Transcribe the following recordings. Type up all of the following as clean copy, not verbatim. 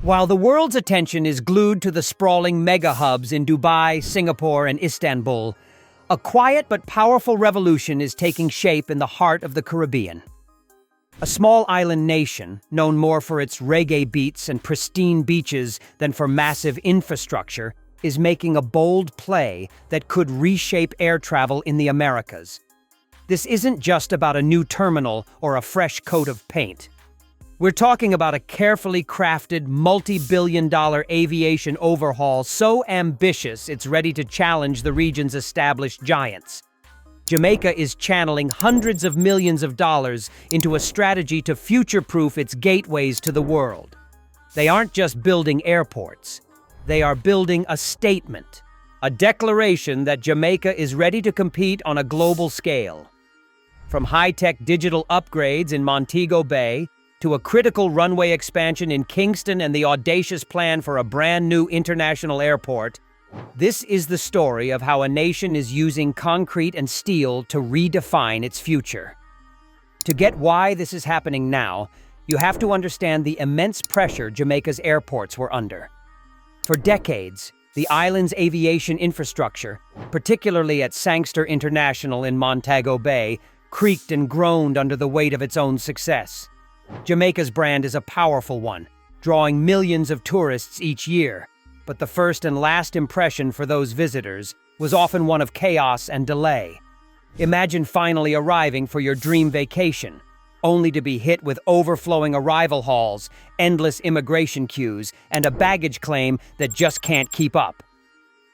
While the world's attention is glued to the sprawling mega hubs in Dubai, Singapore, and Istanbul, a quiet but powerful revolution is taking shape in the heart of the Caribbean. A small island nation, known more for its reggae beats and pristine beaches than for massive infrastructure, is making a bold play that could reshape air travel in the Americas. This isn't just about a new terminal or a fresh coat of paint. We're talking about a carefully crafted, multi-billion-dollar aviation overhaul so ambitious it's ready to challenge the region's established giants. Jamaica is channeling hundreds of millions of dollars into a strategy to future-proof its gateways to the world. They aren't just building airports. They are building a statement, a declaration that Jamaica is ready to compete on a global scale. From high-tech digital upgrades in Montego Bay to a critical runway expansion in Kingston and the audacious plan for a brand new international airport, this is the story of how a nation is using concrete and steel to redefine its future. To get why this is happening now, you have to understand the immense pressure Jamaica's airports were under. For decades, the island's aviation infrastructure, particularly at Sangster International in Montego Bay, creaked and groaned under the weight of its own success. Jamaica's brand is a powerful one, drawing millions of tourists each year. But the first and last impression for those visitors was often one of chaos and delay. Imagine finally arriving for your dream vacation, only to be hit with overflowing arrival halls, endless immigration queues, and a baggage claim that just can't keep up.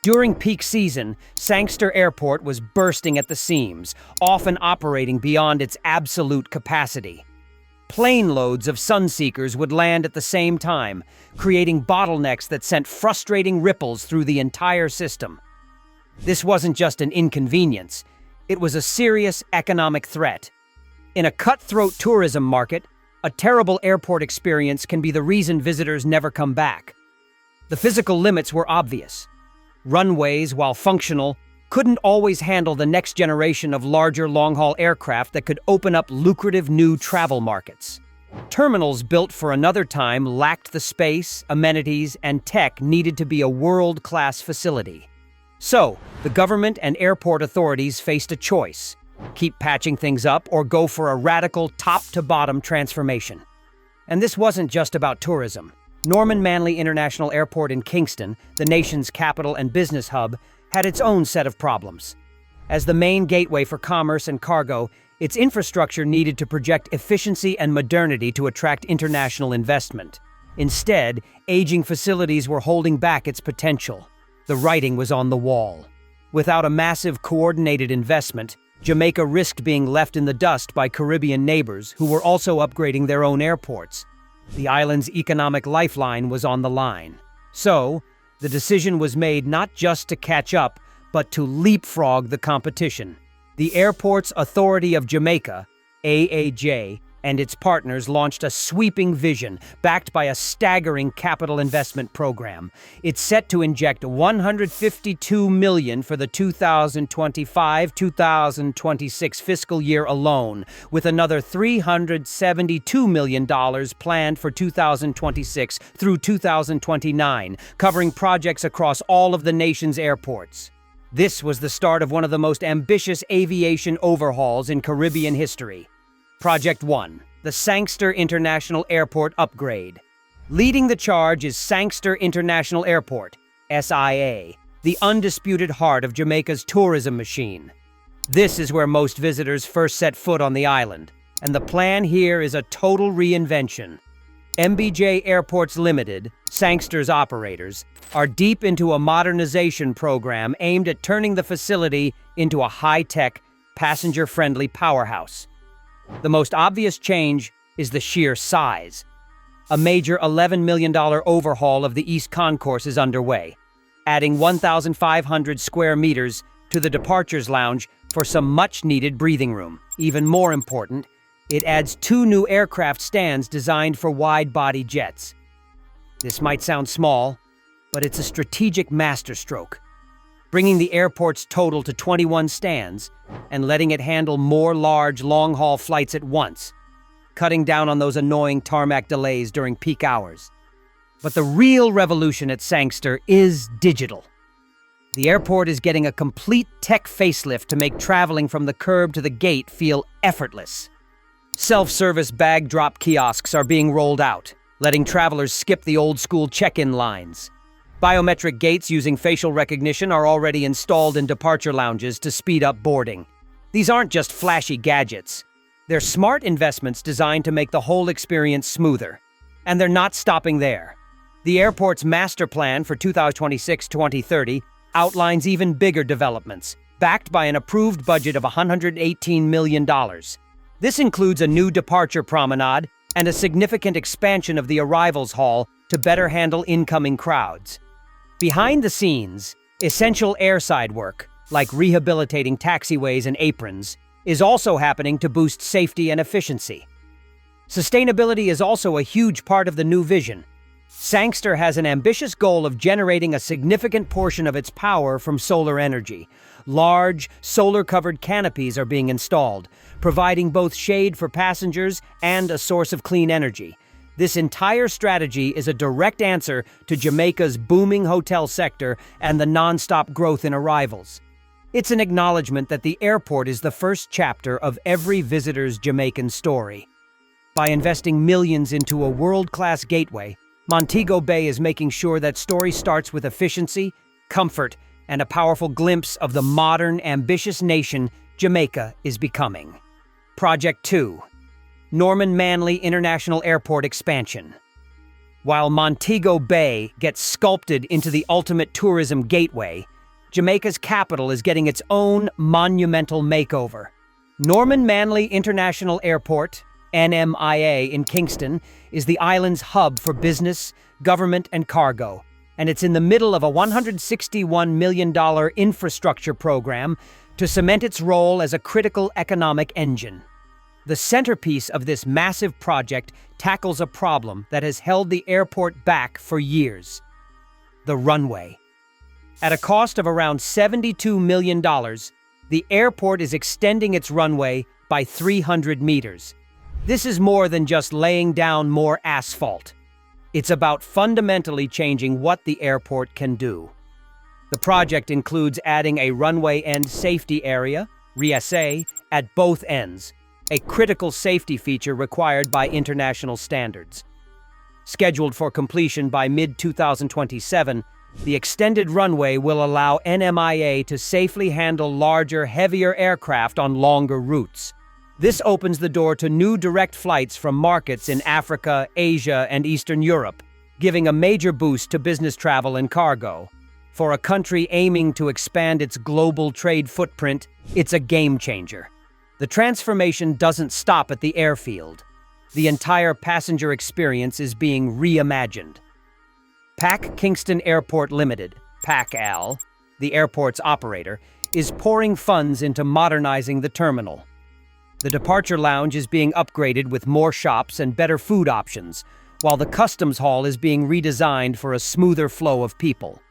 During peak season, Sangster Airport was bursting at the seams, often operating beyond its absolute capacity. Plane loads of sunseekers would land at the same time, creating bottlenecks that sent frustrating ripples through the entire system. This wasn't just an inconvenience, it was a serious economic threat. In a cutthroat tourism market, a terrible airport experience can be the reason visitors never come back. The physical limits were obvious. Runways, while functional, couldn't always handle the next generation of larger long-haul aircraft that could open up lucrative new travel markets. Terminals built for another time lacked the space, amenities, and tech needed to be a world-class facility. So, the government and airport authorities faced a choice: keep patching things up or go for a radical top-to-bottom transformation. And this wasn't just about tourism. Manley International Airport in Kingston, the nation's capital and business hub, had its own set of problems. As the main gateway for commerce and cargo, its infrastructure needed to project efficiency and modernity to attract international investment. Instead, aging facilities were holding back its potential. The writing was on the wall. Without a massive coordinated investment, Jamaica risked being left in the dust by Caribbean neighbors who were also upgrading their own airports. The island's economic lifeline was on the line. So, the decision was made not just to catch up, but to leapfrog the competition. The Airports Authority of Jamaica, AAJ, and its partners launched a sweeping vision backed by a staggering capital investment program. It's set to inject $152 million for the 2025-2026 fiscal year alone, with another $372 million planned for 2026 through 2029, covering projects across all of the nation's airports. This was the start of one of the most ambitious aviation overhauls in Caribbean history. Project 1, the Sangster International Airport Upgrade. Leading the charge is Sangster International Airport, SIA, the undisputed heart of Jamaica's tourism machine. This is where most visitors first set foot on the island, and the plan here is a total reinvention. MBJ Airports Limited, Sangster's operators, are deep into a modernization program aimed at turning the facility into a high-tech, passenger-friendly powerhouse. The most obvious change is the sheer size. A major $11 million overhaul of the East Concourse is underway, adding 1,500 square meters to the departures lounge for some much-needed breathing room. Even more important, it adds 2 new aircraft stands designed for wide-body jets. This might sound small, but it's a strategic masterstroke, bringing the airport's total to 21 stands and letting it handle more large, long-haul flights at once, cutting down on those annoying tarmac delays during peak hours. But the real revolution at Sangster is digital. The airport is getting a complete tech facelift to make traveling from the curb to the gate feel effortless. Self-service bag drop kiosks are being rolled out, letting travelers skip the old-school check-in lines. Biometric gates using facial recognition are already installed in departure lounges to speed up boarding. These aren't just flashy gadgets. They're smart investments designed to make the whole experience smoother. And they're not stopping there. The airport's master plan for 2026-2030 outlines even bigger developments, backed by an approved budget of $118 million. This includes a new departure promenade and a significant expansion of the arrivals hall to better handle incoming crowds. Behind the scenes, essential airside work, like rehabilitating taxiways and aprons, is also happening to boost safety and efficiency. Sustainability is also a huge part of the new vision. Sangster has an ambitious goal of generating a significant portion of its power from solar energy. Large, solar-covered canopies are being installed, providing both shade for passengers and a source of clean energy. This entire strategy is a direct answer to Jamaica's booming hotel sector and the non-stop growth in arrivals. It's an acknowledgement that the airport is the first chapter of every visitor's Jamaican story. By investing millions into a world-class gateway, Montego Bay is making sure that story starts with efficiency, comfort, and a powerful glimpse of the modern, ambitious nation Jamaica is becoming. Project 2. Manley International Airport expansion. While Montego Bay gets sculpted into the ultimate tourism gateway, Jamaica's capital is getting its own monumental makeover. Manley International Airport, NMIA in Kingston, is the island's hub for business, government, and cargo, and it's in the middle of a $161 million infrastructure program to cement its role as a critical economic engine. The centerpiece of this massive project tackles a problem that has held the airport back for years: the runway. At a cost of around $72 million, the airport is extending its runway by 300 meters. This is more than just laying down more asphalt. It's about fundamentally changing what the airport can do. The project includes adding a runway end safety area, RSA, at both ends, a critical safety feature required by international standards. Scheduled for completion by mid-2027, the extended runway will allow NMIA to safely handle larger, heavier aircraft on longer routes. This opens the door to new direct flights from markets in Africa, Asia, and Eastern Europe, giving a major boost to business travel and cargo. For a country aiming to expand its global trade footprint, it's a game changer. The transformation doesn't stop at the airfield. The entire passenger experience is being reimagined. Kingston Airport Limited, PACAL, the airport's operator, is pouring funds into modernizing the terminal. The departure lounge is being upgraded with more shops and better food options, while the customs hall is being redesigned for a smoother flow of people.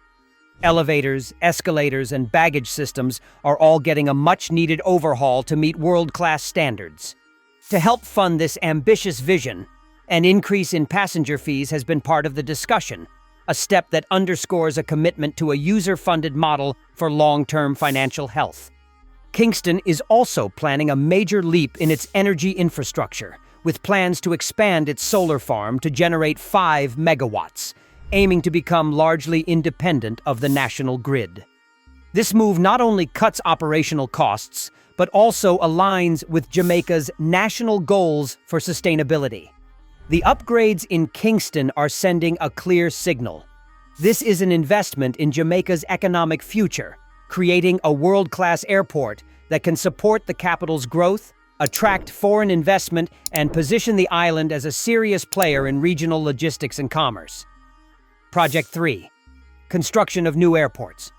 Elevators, escalators, and baggage systems are all getting a much-needed overhaul to meet world-class standards. To help fund this ambitious vision, an increase in passenger fees has been part of the discussion, a step that underscores a commitment to a user-funded model for long-term financial health. Kingston is also planning a major leap in its energy infrastructure, with plans to expand its solar farm to generate 5 megawatts, aiming to become largely independent of the national grid. This move not only cuts operational costs, but also aligns with Jamaica's national goals for sustainability. The upgrades in Kingston are sending a clear signal. This is an investment in Jamaica's economic future, creating a world-class airport that can support the capital's growth, attract foreign investment, and position the island as a serious player in regional logistics and commerce. Project 3. Construction of new airports.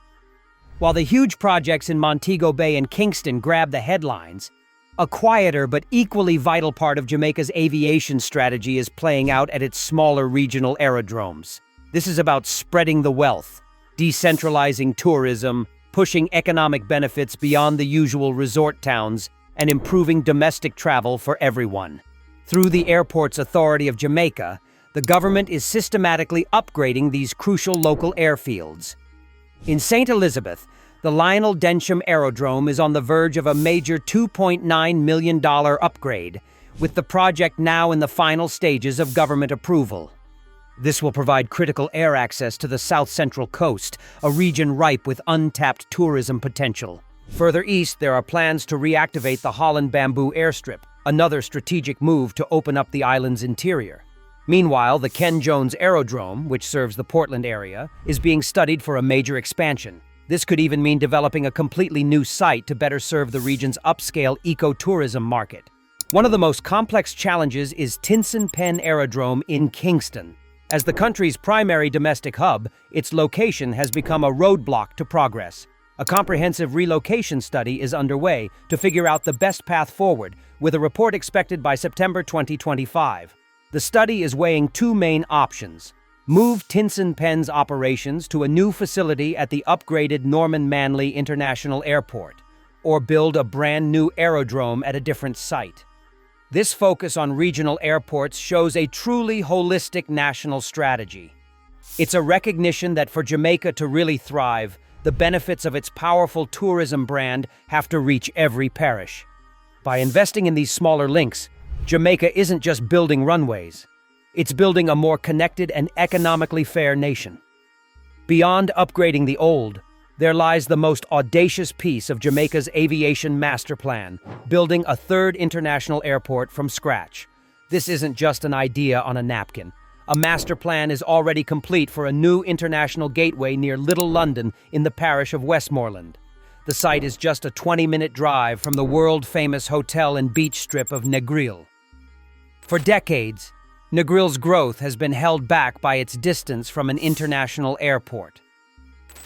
While the huge projects in Montego Bay and Kingston grab the headlines, a quieter but equally vital part of Jamaica's aviation strategy is playing out at its smaller regional aerodromes. This is about spreading the wealth, decentralizing tourism, pushing economic benefits beyond the usual resort towns, and improving domestic travel for everyone. Through the Airports Authority of Jamaica, The government is systematically upgrading these crucial local airfields. In St. Elizabeth, the Lionel Densham Aerodrome is on the verge of a major $2.9 million upgrade, with the project now in the final stages of government approval. This will provide critical air access to the south-central coast, a region ripe with untapped tourism potential. Further east, there are plans to reactivate the Holland Bamboo Airstrip, another strategic move to open up the island's interior. Meanwhile, the Ken Jones Aerodrome, which serves the Portland area, is being studied for a major expansion. This could even mean developing a completely new site to better serve the region's upscale ecotourism market. One of the most complex challenges is Tinson Pen Aerodrome in Kingston. As the country's primary domestic hub, its location has become a roadblock to progress. A comprehensive relocation study is underway to figure out the best path forward, with a report expected by September 2025. The study is weighing two main options: move Tinson Pen's operations to a new facility at the upgraded Manley International Airport, or build a brand new aerodrome at a different site. This focus on regional airports shows a truly holistic national strategy. It's a recognition that for Jamaica to really thrive, the benefits of its powerful tourism brand have to reach every parish. By investing in these smaller links, Jamaica isn't just building runways. It's building a more connected and economically fair nation. Beyond upgrading the old, there lies the most audacious piece of Jamaica's aviation master plan, building a third international airport from scratch. This isn't just an idea on a napkin. A master plan is already complete for a new international gateway near Little London in the parish of Westmoreland. The site is just a 20-minute drive from the world-famous hotel and beach strip of Negril. For decades, Negril's growth has been held back by its distance from an international airport.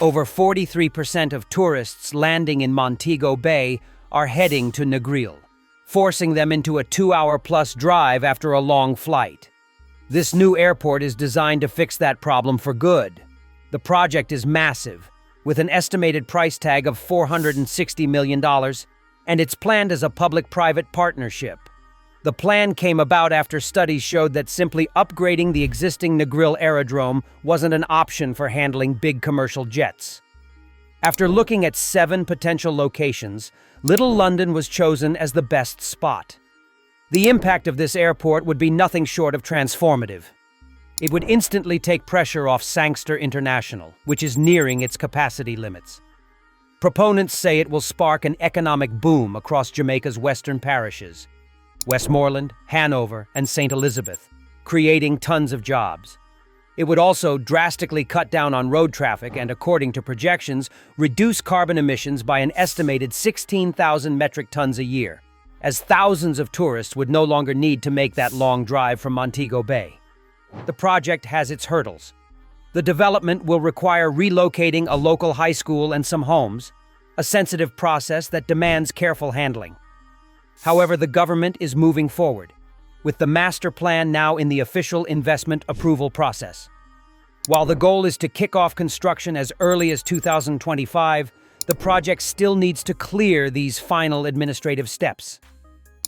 Over 43% of tourists landing in Montego Bay are heading to Negril, forcing them into a 2-hour-plus drive after a long flight. This new airport is designed to fix that problem for good. The project is massive, with an estimated price tag of $460 million, and it's planned as a public-private partnership. The plan came about after studies showed that simply upgrading the existing Negril aerodrome wasn't an option for handling big commercial jets. After looking at 7 potential locations, Little London was chosen as the best spot. The impact of this airport would be nothing short of transformative. It would instantly take pressure off Sangster International, which is nearing its capacity limits. Proponents say it will spark an economic boom across Jamaica's western parishes, Westmoreland, Hanover, and St. Elizabeth, creating tons of jobs. It would also drastically cut down on road traffic and, according to projections, reduce carbon emissions by an estimated 16,000 metric tons a year, as thousands of tourists would no longer need to make that long drive from Montego Bay. The project has its hurdles. The development will require relocating a local high school and some homes, a sensitive process that demands careful handling. However, the government is moving forward, with the master plan now in the official investment approval process. While the goal is to kick off construction as early as 2025, the project still needs to clear these final administrative steps.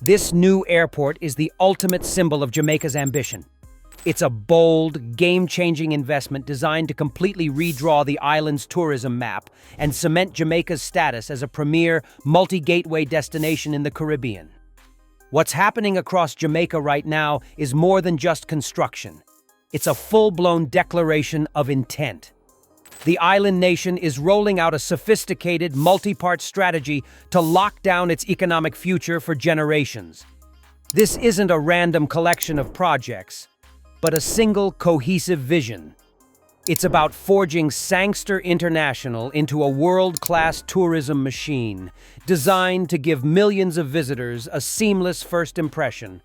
This new airport is the ultimate symbol of Jamaica's ambition. It's a bold, game-changing investment designed to completely redraw the island's tourism map and cement Jamaica's status as a premier, multi-gateway destination in the Caribbean. What's happening across Jamaica right now is more than just construction. It's a full-blown declaration of intent. The island nation is rolling out a sophisticated, multi-part strategy to lock down its economic future for generations. This isn't a random collection of projects, but a single cohesive vision. It's about forging Sangster International into a world-class tourism machine, designed to give millions of visitors a seamless first impression.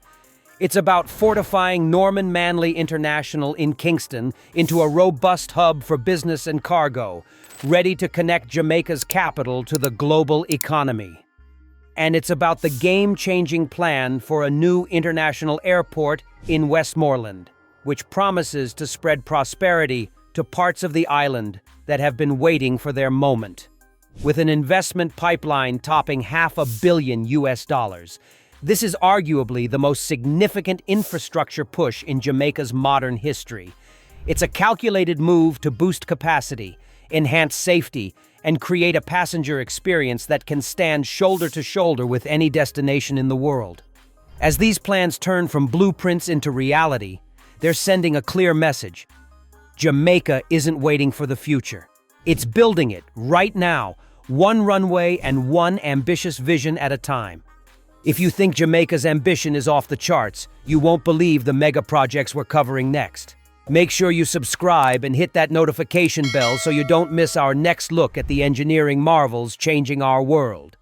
It's about fortifying Manley International in Kingston into a robust hub for business and cargo, ready to connect Jamaica's capital to the global economy. And it's about the game-changing plan for a new international airport in Westmoreland, which promises to spread prosperity to parts of the island that have been waiting for their moment. With an investment pipeline topping $500 million, This is arguably the most significant infrastructure push in Jamaica's modern history. It's a calculated move to boost capacity, enhance safety, and create a passenger experience that can stand shoulder to shoulder with any destination in the world. As these plans turn from blueprints into reality, they're sending a clear message. Jamaica isn't waiting for the future. It's building it right now, one runway and one ambitious vision at a time. If you think Jamaica's ambition is off the charts, you won't believe the mega projects we're covering next. Make sure you subscribe and hit that notification bell so you don't miss our next look at the engineering marvels changing our world.